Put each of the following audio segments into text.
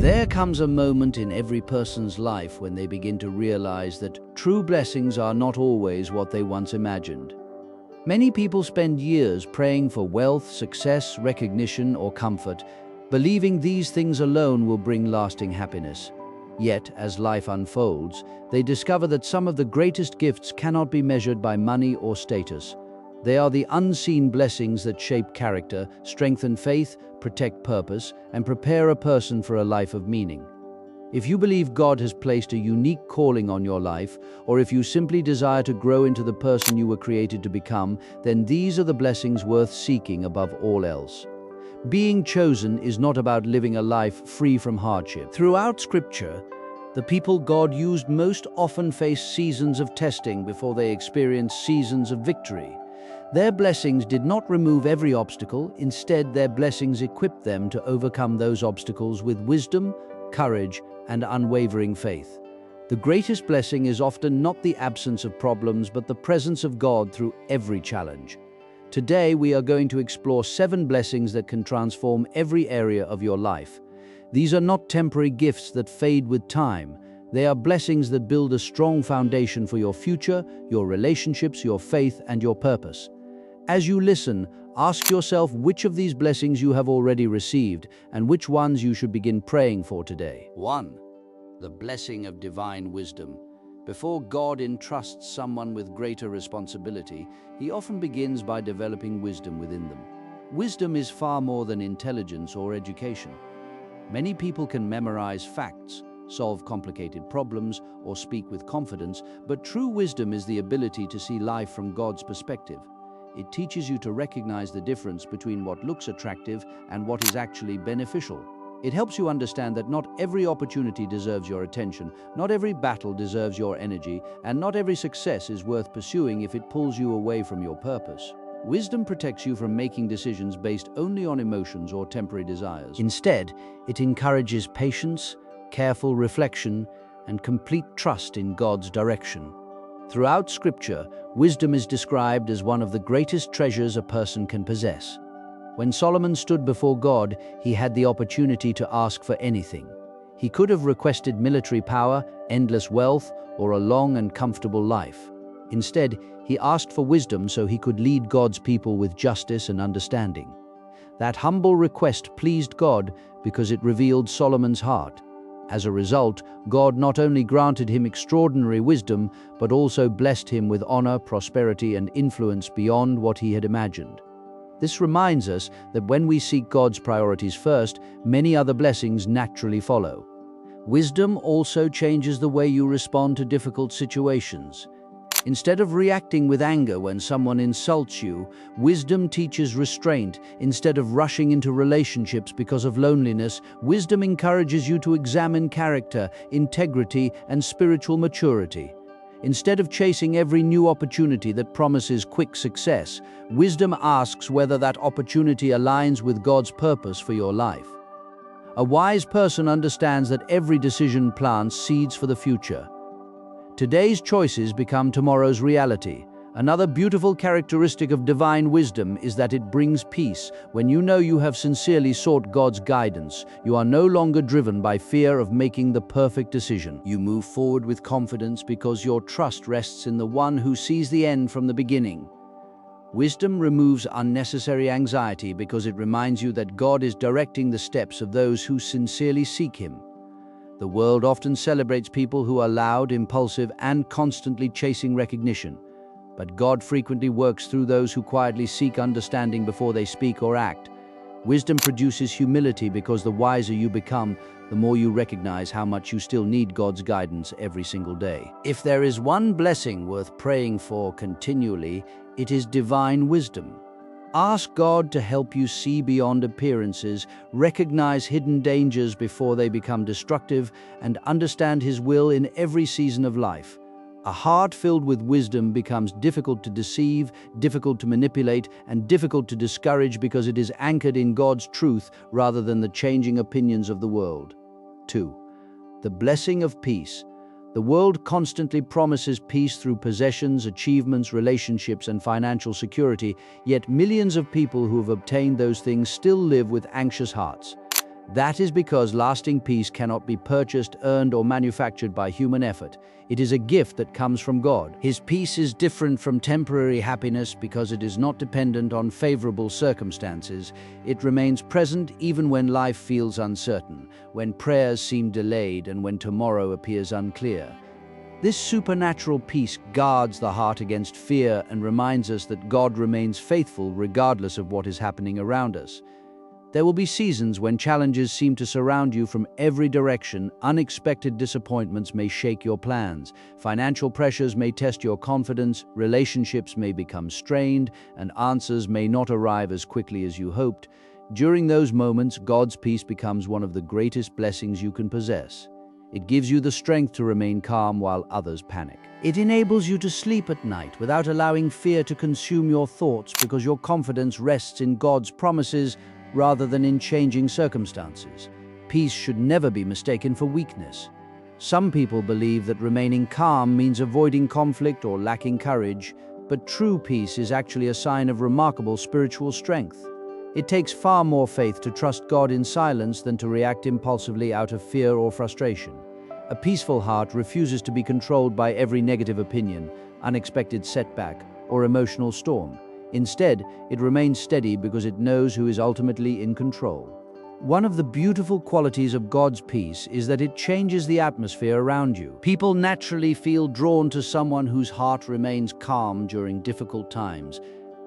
There comes a moment in every person's life when they begin to realize that true blessings are not always what they once imagined. Many people spend years praying for wealth, success, recognition, or comfort, believing these things alone will bring lasting happiness. Yet, as life unfolds, they discover that some of the greatest gifts cannot be measured by money or status. They are the unseen blessings that shape character, strengthen faith, protect purpose, and prepare a person for a life of meaning. If you believe God has placed a unique calling on your life, or if you simply desire to grow into the person you were created to become, then these are the blessings worth seeking above all else. Being chosen is not about living a life free from hardship. Throughout Scripture, the people God used most often faced seasons of testing before they experienced seasons of victory. Their blessings did not remove every obstacle. Instead, their blessings equipped them to overcome those obstacles with wisdom, courage, and unwavering faith. The greatest blessing is often not the absence of problems, but the presence of God through every challenge. Today, we are going to explore 7 blessings that can transform every area of your life. These are not temporary gifts that fade with time. They are blessings that build a strong foundation for your future, your relationships, your faith, and your purpose. As you listen, ask yourself which of these blessings you have already received and which ones you should begin praying for today. 1. The blessing of divine wisdom. Before God entrusts someone with greater responsibility, He often begins by developing wisdom within them. Wisdom is far more than intelligence or education. Many people can memorize facts, solve complicated problems, or speak with confidence, but true wisdom is the ability to see life from God's perspective. It teaches you to recognize the difference between what looks attractive and what is actually beneficial. It helps you understand that not every opportunity deserves your attention, not every battle deserves your energy, and not every success is worth pursuing if it pulls you away from your purpose. Wisdom protects you from making decisions based only on emotions or temporary desires. Instead, it encourages patience, careful reflection, and complete trust in God's direction. Throughout Scripture, wisdom is described as one of the greatest treasures a person can possess. When Solomon stood before God, he had the opportunity to ask for anything. He could have requested military power, endless wealth, or a long and comfortable life. Instead, he asked for wisdom so he could lead God's people with justice and understanding. That humble request pleased God because it revealed Solomon's heart. As a result, God not only granted him extraordinary wisdom, but also blessed him with honor, prosperity, and influence beyond what he had imagined. This reminds us that when we seek God's priorities first, many other blessings naturally follow. Wisdom also changes the way you respond to difficult situations. Instead of reacting with anger when someone insults you, wisdom teaches restraint. Instead of rushing into relationships because of loneliness, wisdom encourages you to examine character, integrity, and spiritual maturity. Instead of chasing every new opportunity that promises quick success, wisdom asks whether that opportunity aligns with God's purpose for your life. A wise person understands that every decision plants seeds for the future. Today's choices become tomorrow's reality. Another beautiful characteristic of divine wisdom is that it brings peace. When you know you have sincerely sought God's guidance, you are no longer driven by fear of making the perfect decision. You move forward with confidence because your trust rests in the one who sees the end from the beginning. Wisdom removes unnecessary anxiety because it reminds you that God is directing the steps of those who sincerely seek Him. The world often celebrates people who are loud, impulsive, and constantly chasing recognition. But God frequently works through those who quietly seek understanding before they speak or act. Wisdom produces humility because the wiser you become, the more you recognize how much you still need God's guidance every single day. If there is one blessing worth praying for continually, it is divine wisdom. Ask God to help you see beyond appearances, recognize hidden dangers before they become destructive, and understand His will in every season of life. A heart filled with wisdom becomes difficult to deceive, difficult to manipulate, and difficult to discourage because it is anchored in God's truth rather than the changing opinions of the world. 2. The blessing of peace. The world constantly promises peace through possessions, achievements, relationships, and financial security, yet millions of people who have obtained those things still live with anxious hearts. That is because lasting peace cannot be purchased, earned, or manufactured by human effort. It is a gift that comes from God. His peace is different from temporary happiness because it is not dependent on favorable circumstances. It remains present even when life feels uncertain, when prayers seem delayed, and when tomorrow appears unclear. This supernatural peace guards the heart against fear and reminds us that God remains faithful regardless of what is happening around us. There will be seasons when challenges seem to surround you from every direction. Unexpected disappointments may shake your plans. Financial pressures may test your confidence. Relationships may become strained, and answers may not arrive as quickly as you hoped. During those moments, God's peace becomes one of the greatest blessings you can possess. It gives you the strength to remain calm while others panic. It enables you to sleep at night without allowing fear to consume your thoughts because your confidence rests in God's promises rather than in changing circumstances. Peace should never be mistaken for weakness. Some people believe that remaining calm means avoiding conflict or lacking courage, but true peace is actually a sign of remarkable spiritual strength. It takes far more faith to trust God in silence than to react impulsively out of fear or frustration. A peaceful heart refuses to be controlled by every negative opinion, unexpected setback, or emotional storm. Instead, it remains steady because it knows who is ultimately in control. One of the beautiful qualities of God's peace is that it changes the atmosphere around you. People naturally feel drawn to someone whose heart remains calm during difficult times.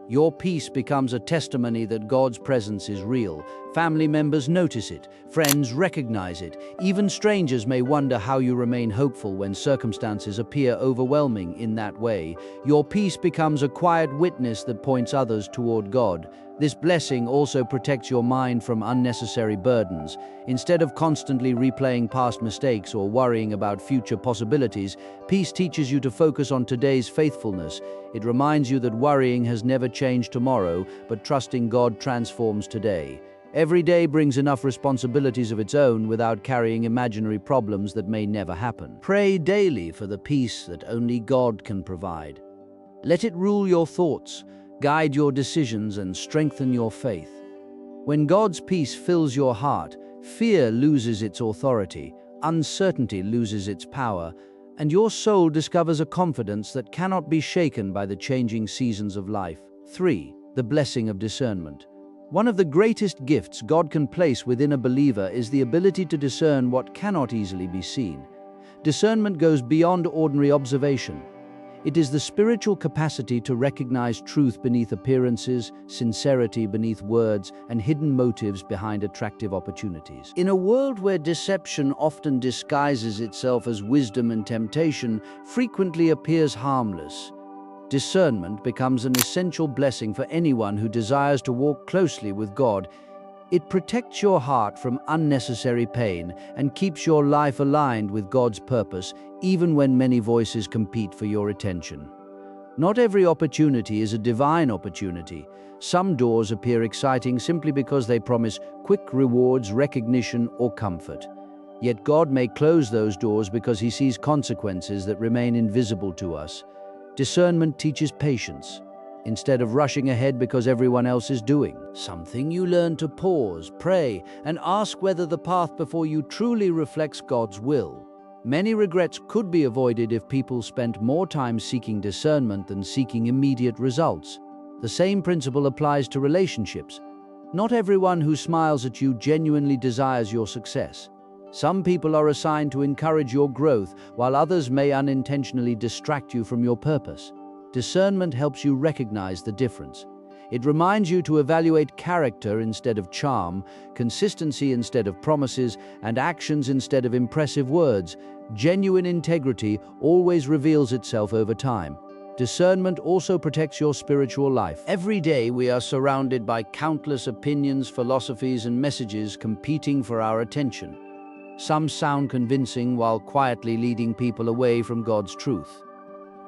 Your peace becomes a testimony that God's presence is real. Family members notice it, friends recognize it. Even strangers may wonder how you remain hopeful when circumstances appear overwhelming in that way. Your peace becomes a quiet witness that points others toward God. This blessing also protects your mind from unnecessary burdens. Instead of constantly replaying past mistakes or worrying about future possibilities, peace teaches you to focus on today's faithfulness. It reminds you that worrying has never changed tomorrow, but trusting God transforms today. Every day brings enough responsibilities of its own without carrying imaginary problems that may never happen. Pray daily for the peace that only God can provide. Let it rule your thoughts, guide your decisions, and strengthen your faith. When God's peace fills your heart, fear loses its authority, uncertainty loses its power, and your soul discovers a confidence that cannot be shaken by the changing seasons of life. 3. The blessing of discernment. One of the greatest gifts God can place within a believer is the ability to discern what cannot easily be seen. Discernment goes beyond ordinary observation. It is the spiritual capacity to recognize truth beneath appearances, sincerity beneath words, and hidden motives behind attractive opportunities. In a world where deception often disguises itself as wisdom and temptation frequently appears harmless, discernment becomes an essential blessing for anyone who desires to walk closely with God. It protects your heart from unnecessary pain and keeps your life aligned with God's purpose, even when many voices compete for your attention. Not every opportunity is a divine opportunity. Some doors appear exciting simply because they promise quick rewards, recognition, or comfort. Yet God may close those doors because He sees consequences that remain invisible to us. Discernment teaches patience. Instead of rushing ahead because everyone else is doing something, you learn to pause, pray, and ask whether the path before you truly reflects God's will. Many regrets could be avoided if people spent more time seeking discernment than seeking immediate results. The same principle applies to relationships. Not everyone who smiles at you genuinely desires your success. Some people are assigned to encourage your growth, while others may unintentionally distract you from your purpose. Discernment helps you recognize the difference. It reminds you to evaluate character instead of charm, consistency instead of promises, and actions instead of impressive words. Genuine integrity always reveals itself over time. Discernment also protects your spiritual life. Every day we are surrounded by countless opinions, philosophies, and messages competing for our attention. Some sound convincing while quietly leading people away from God's truth.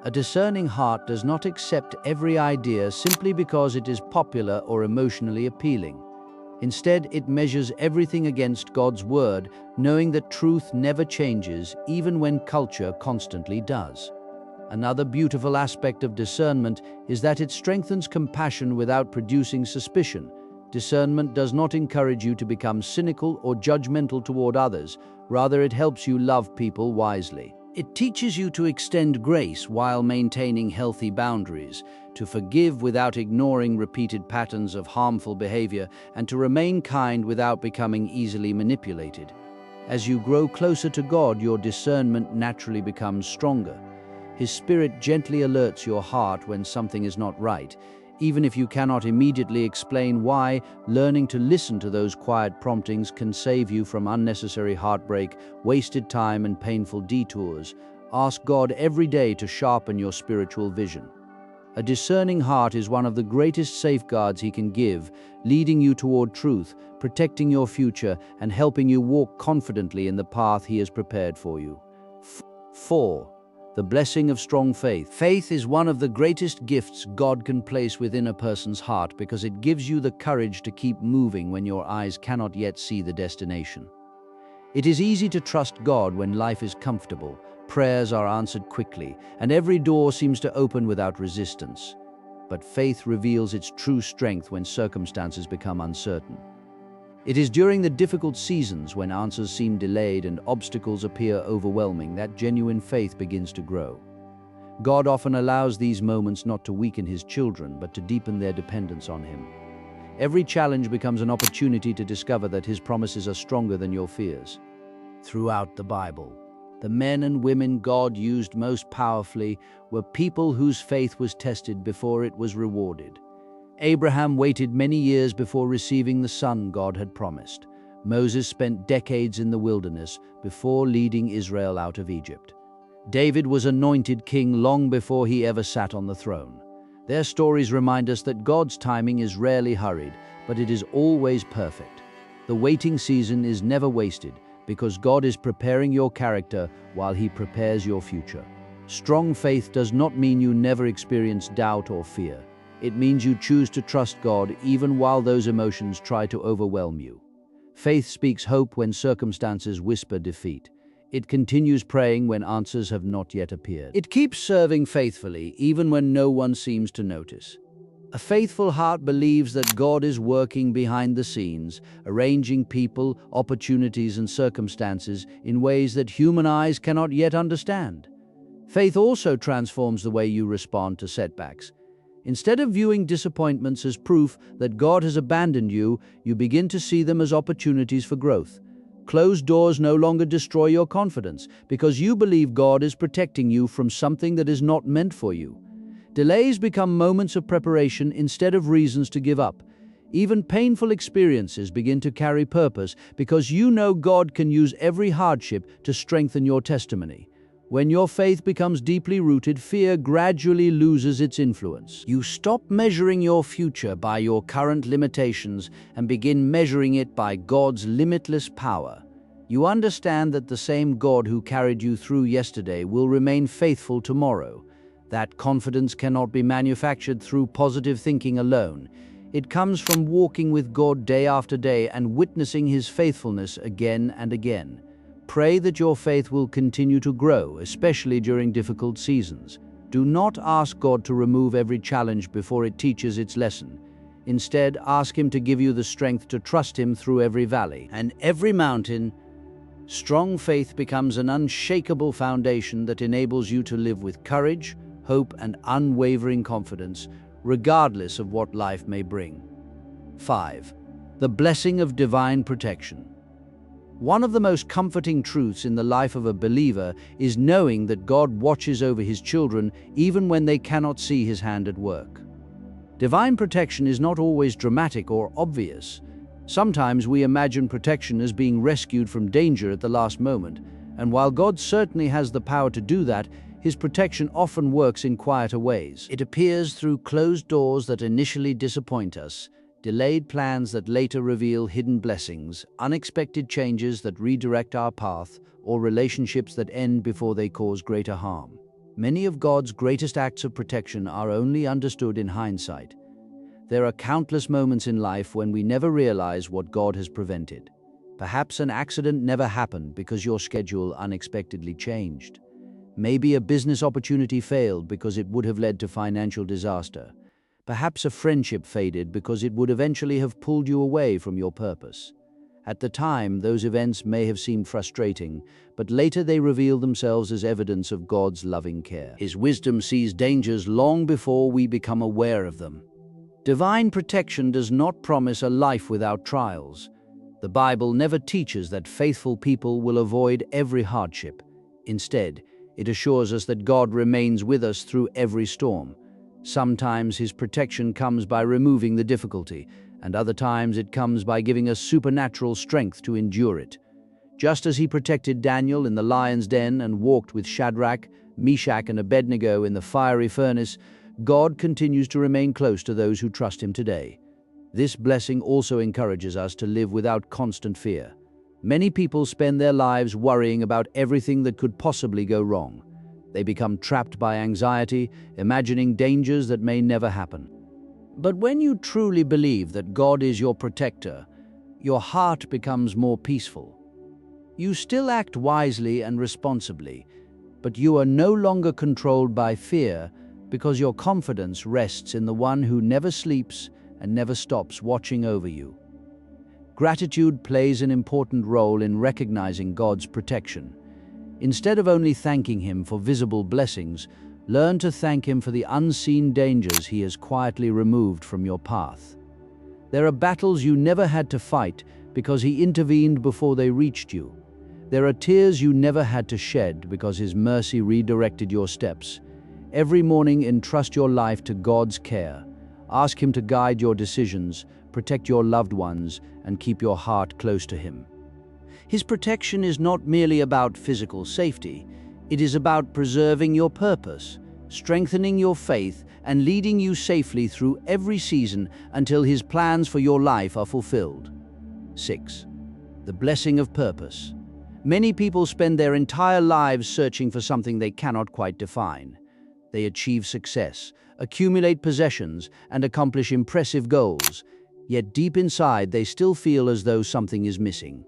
A discerning heart does not accept every idea simply because it is popular or emotionally appealing. Instead, it measures everything against God's word, knowing that truth never changes, even when culture constantly does. Another beautiful aspect of discernment is that it strengthens compassion without producing suspicion. Discernment does not encourage you to become cynical or judgmental toward others. Rather, it helps you love people wisely. It teaches you to extend grace while maintaining healthy boundaries, to forgive without ignoring repeated patterns of harmful behavior, and to remain kind without becoming easily manipulated. As you grow closer to God, your discernment naturally becomes stronger. His Spirit gently alerts your heart when something is not right. Even if you cannot immediately explain why, learning to listen to those quiet promptings can save you from unnecessary heartbreak, wasted time, and painful detours. Ask God every day to sharpen your spiritual vision. A discerning heart is one of the greatest safeguards He can give, leading you toward truth, protecting your future, and helping you walk confidently in the path He has prepared for you. 4. The blessing of strong faith. Faith is one of the greatest gifts God can place within a person's heart because it gives you the courage to keep moving when your eyes cannot yet see the destination. It is easy to trust God when life is comfortable, prayers are answered quickly, and every door seems to open without resistance. But faith reveals its true strength when circumstances become uncertain. It is during the difficult seasons when answers seem delayed and obstacles appear overwhelming that genuine faith begins to grow. God often allows these moments not to weaken His children, but to deepen their dependence on Him. Every challenge becomes an opportunity to discover that His promises are stronger than your fears. Throughout the Bible, the men and women God used most powerfully were people whose faith was tested before it was rewarded. Abraham waited many years before receiving the son God had promised. Moses spent decades in the wilderness before leading Israel out of Egypt. David was anointed king long before he ever sat on the throne. Their stories remind us that God's timing is rarely hurried, but it is always perfect. The waiting season is never wasted because God is preparing your character while He prepares your future. Strong faith does not mean you never experience doubt or fear. It means you choose to trust God even while those emotions try to overwhelm you. Faith speaks hope when circumstances whisper defeat. It continues praying when answers have not yet appeared. It keeps serving faithfully even when no one seems to notice. A faithful heart believes that God is working behind the scenes, arranging people, opportunities, and circumstances in ways that human eyes cannot yet understand. Faith also transforms the way you respond to setbacks. Instead of viewing disappointments as proof that God has abandoned you, you begin to see them as opportunities for growth. Closed doors no longer destroy your confidence because you believe God is protecting you from something that is not meant for you. Delays become moments of preparation instead of reasons to give up. Even painful experiences begin to carry purpose because you know God can use every hardship to strengthen your testimony. When your faith becomes deeply rooted, fear gradually loses its influence. You stop measuring your future by your current limitations and begin measuring it by God's limitless power. You understand that the same God who carried you through yesterday will remain faithful tomorrow. That confidence cannot be manufactured through positive thinking alone. It comes from walking with God day after day and witnessing His faithfulness again and again. Pray that your faith will continue to grow, especially during difficult seasons. Do not ask God to remove every challenge before it teaches its lesson. Instead, ask Him to give you the strength to trust Him through every valley and every mountain. Strong faith becomes an unshakable foundation that enables you to live with courage, hope, and unwavering confidence, regardless of what life may bring. 5. The blessing of divine protection. One of the most comforting truths in the life of a believer is knowing that God watches over His children even when they cannot see His hand at work. Divine protection is not always dramatic or obvious. Sometimes we imagine protection as being rescued from danger at the last moment, and while God certainly has the power to do that, His protection often works in quieter ways. It appears through closed doors that initially disappoint us, delayed plans that later reveal hidden blessings, unexpected changes that redirect our path, or relationships that end before they cause greater harm. Many of God's greatest acts of protection are only understood in hindsight. There are countless moments in life when we never realize what God has prevented. Perhaps an accident never happened because your schedule unexpectedly changed. Maybe a business opportunity failed because it would have led to financial disaster. Perhaps a friendship faded because it would eventually have pulled you away from your purpose. At the time, those events may have seemed frustrating, but later they reveal themselves as evidence of God's loving care. His wisdom sees dangers long before we become aware of them. Divine protection does not promise a life without trials. The Bible never teaches that faithful people will avoid every hardship. Instead, it assures us that God remains with us through every storm. Sometimes His protection comes by removing the difficulty, and other times it comes by giving us supernatural strength to endure it. Just as He protected Daniel in the lion's den and walked with Shadrach, Meshach, and Abednego in the fiery furnace, God continues to remain close to those who trust Him today. This blessing also encourages us to live without constant fear. Many people spend their lives worrying about everything that could possibly go wrong. They become trapped by anxiety, imagining dangers that may never happen. But when you truly believe that God is your protector, your heart becomes more peaceful. You still act wisely and responsibly, but you are no longer controlled by fear because your confidence rests in the one who never sleeps and never stops watching over you. Gratitude plays an important role in recognizing God's protection. Instead of only thanking Him for visible blessings, learn to thank Him for the unseen dangers He has quietly removed from your path. There are battles you never had to fight because He intervened before they reached you. There are tears you never had to shed because His mercy redirected your steps. Every morning, entrust your life to God's care. Ask Him to guide your decisions, protect your loved ones, and keep your heart close to Him. His protection is not merely about physical safety. It is about preserving your purpose, strengthening your faith, and leading you safely through every season until His plans for your life are fulfilled. 6. The blessing of purpose. Many people spend their entire lives searching for something they cannot quite define. They achieve success, accumulate possessions, and accomplish impressive goals, yet deep inside they still feel as though something is missing.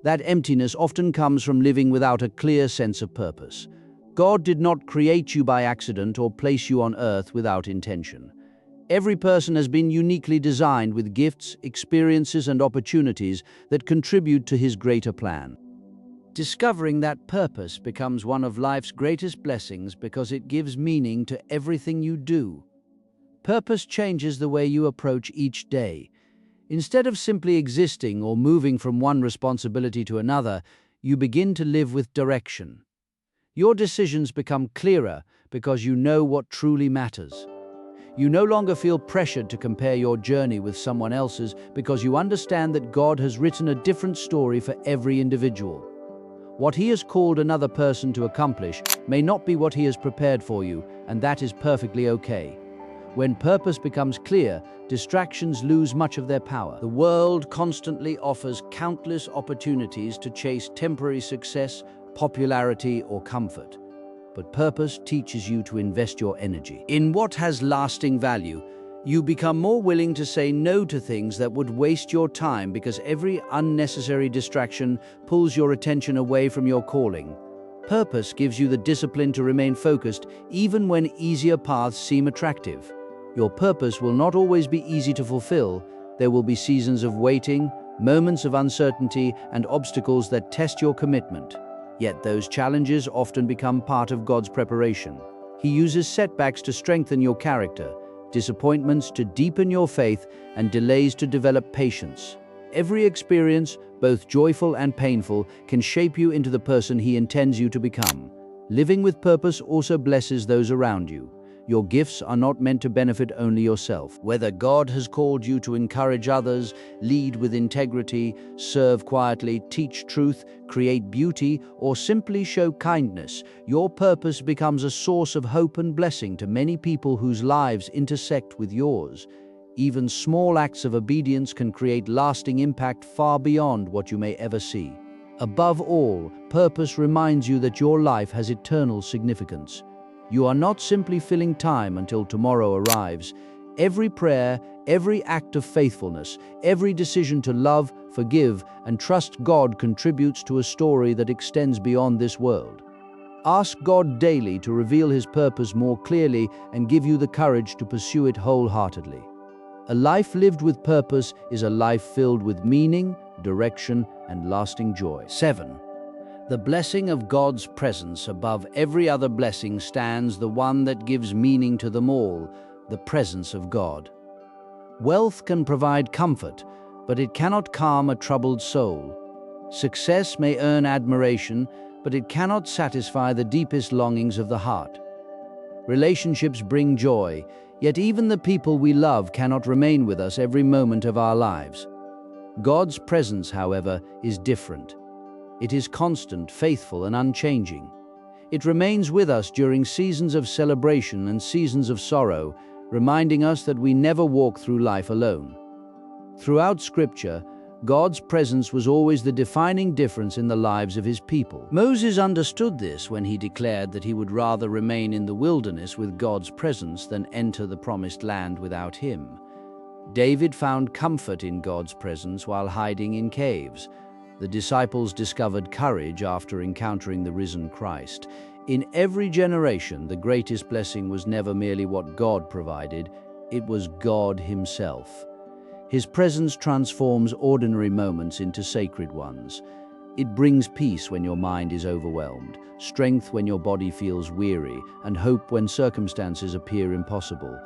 That emptiness often comes from living without a clear sense of purpose. God did not create you by accident or place you on earth without intention. Every person has been uniquely designed with gifts, experiences, and opportunities that contribute to His greater plan. Discovering that purpose becomes one of life's greatest blessings because it gives meaning to everything you do. Purpose changes the way you approach each day. Instead of simply existing or moving from one responsibility to another, you begin to live with direction. Your decisions become clearer because you know what truly matters. You no longer feel pressured to compare your journey with someone else's because you understand that God has written a different story for every individual. What He has called another person to accomplish may not be what He has prepared for you, and that is perfectly okay. When purpose becomes clear, distractions lose much of their power. The world constantly offers countless opportunities to chase temporary success, popularity, or comfort. But purpose teaches you to invest your energy in what has lasting value. You become more willing to say no to things that would waste your time because every unnecessary distraction pulls your attention away from your calling. Purpose gives you the discipline to remain focused even when easier paths seem attractive. Your purpose will not always be easy to fulfill. There will be seasons of waiting, moments of uncertainty, and obstacles that test your commitment. Yet those challenges often become part of God's preparation. He uses setbacks to strengthen your character, disappointments to deepen your faith, and delays to develop patience. Every experience, both joyful and painful, can shape you into the person He intends you to become. Living with purpose also blesses those around you. Your gifts are not meant to benefit only yourself. Whether God has called you to encourage others, lead with integrity, serve quietly, teach truth, create beauty, or simply show kindness, your purpose becomes a source of hope and blessing to many people whose lives intersect with yours. Even small acts of obedience can create lasting impact far beyond what you may ever see. Above all, purpose reminds you that your life has eternal significance. You are not simply filling time until tomorrow arrives. Every prayer, every act of faithfulness, every decision to love, forgive, and trust God contributes to a story that extends beyond this world. Ask God daily to reveal His purpose more clearly and give you the courage to pursue it wholeheartedly. A life lived with purpose is a life filled with meaning, direction, and lasting joy. 7. The blessing of God's presence above every other blessing stands the one that gives meaning to them all, the presence of God. Wealth can provide comfort, but it cannot calm a troubled soul. Success may earn admiration, but it cannot satisfy the deepest longings of the heart. Relationships bring joy, yet even the people we love cannot remain with us every moment of our lives. God's presence, however, is different. It is constant, faithful, and unchanging. It remains with us during seasons of celebration and seasons of sorrow, reminding us that we never walk through life alone. Throughout Scripture, God's presence was always the defining difference in the lives of His people. Moses understood this when he declared that he would rather remain in the wilderness with God's presence than enter the promised land without Him. David found comfort in God's presence while hiding in caves. The disciples discovered courage after encountering the risen Christ. In every generation, the greatest blessing was never merely what God provided, it was God Himself. His presence transforms ordinary moments into sacred ones. It brings peace when your mind is overwhelmed, strength when your body feels weary, and hope when circumstances appear impossible.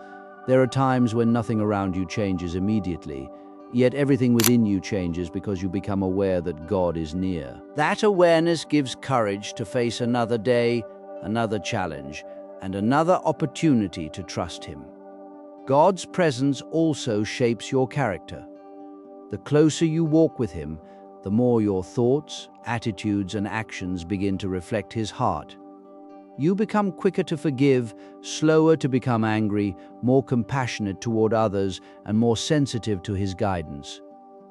There are times when nothing around you changes immediately, yet everything within you changes because you become aware that God is near. That awareness gives courage to face another day, another challenge, and another opportunity to trust Him. God's presence also shapes your character. The closer you walk with Him, the more your thoughts, attitudes, and actions begin to reflect His heart. You become quicker to forgive, slower to become angry, more compassionate toward others, and more sensitive to His guidance.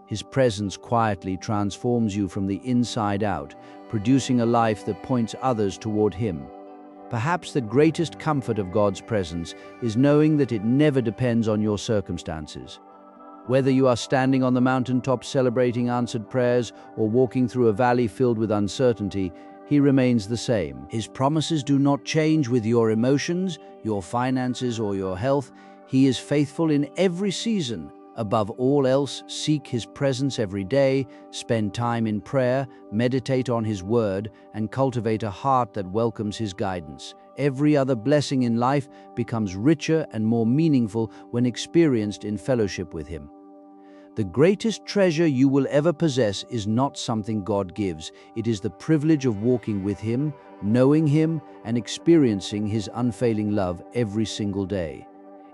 His presence quietly transforms you from the inside out, producing a life that points others toward Him. Perhaps the greatest comfort of God's presence is knowing that it never depends on your circumstances. Whether you are standing on the mountaintop celebrating answered prayers or walking through a valley filled with uncertainty, He remains the same. His promises do not change with your emotions, your finances, or your health. He is faithful in every season. Above all else, seek His presence every day, spend time in prayer, meditate on His word, and cultivate a heart that welcomes His guidance. Every other blessing in life becomes richer and more meaningful when experienced in fellowship with Him. The greatest treasure you will ever possess is not something God gives. It is the privilege of walking with Him, knowing Him, and experiencing His unfailing love every single day.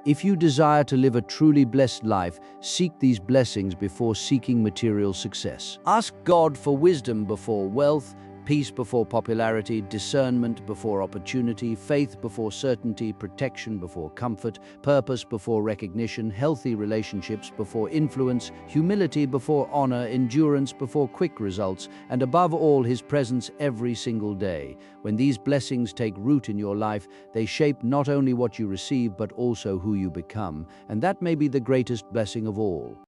If you desire to live a truly blessed life, seek these blessings before seeking material success. Ask God for wisdom before wealth, peace before popularity, discernment before opportunity, faith before certainty, protection before comfort, purpose before recognition, healthy relationships before influence, humility before honor, endurance before quick results, and above all, His presence every single day. When these blessings take root in your life, they shape not only what you receive, but also who you become, and that may be the greatest blessing of all.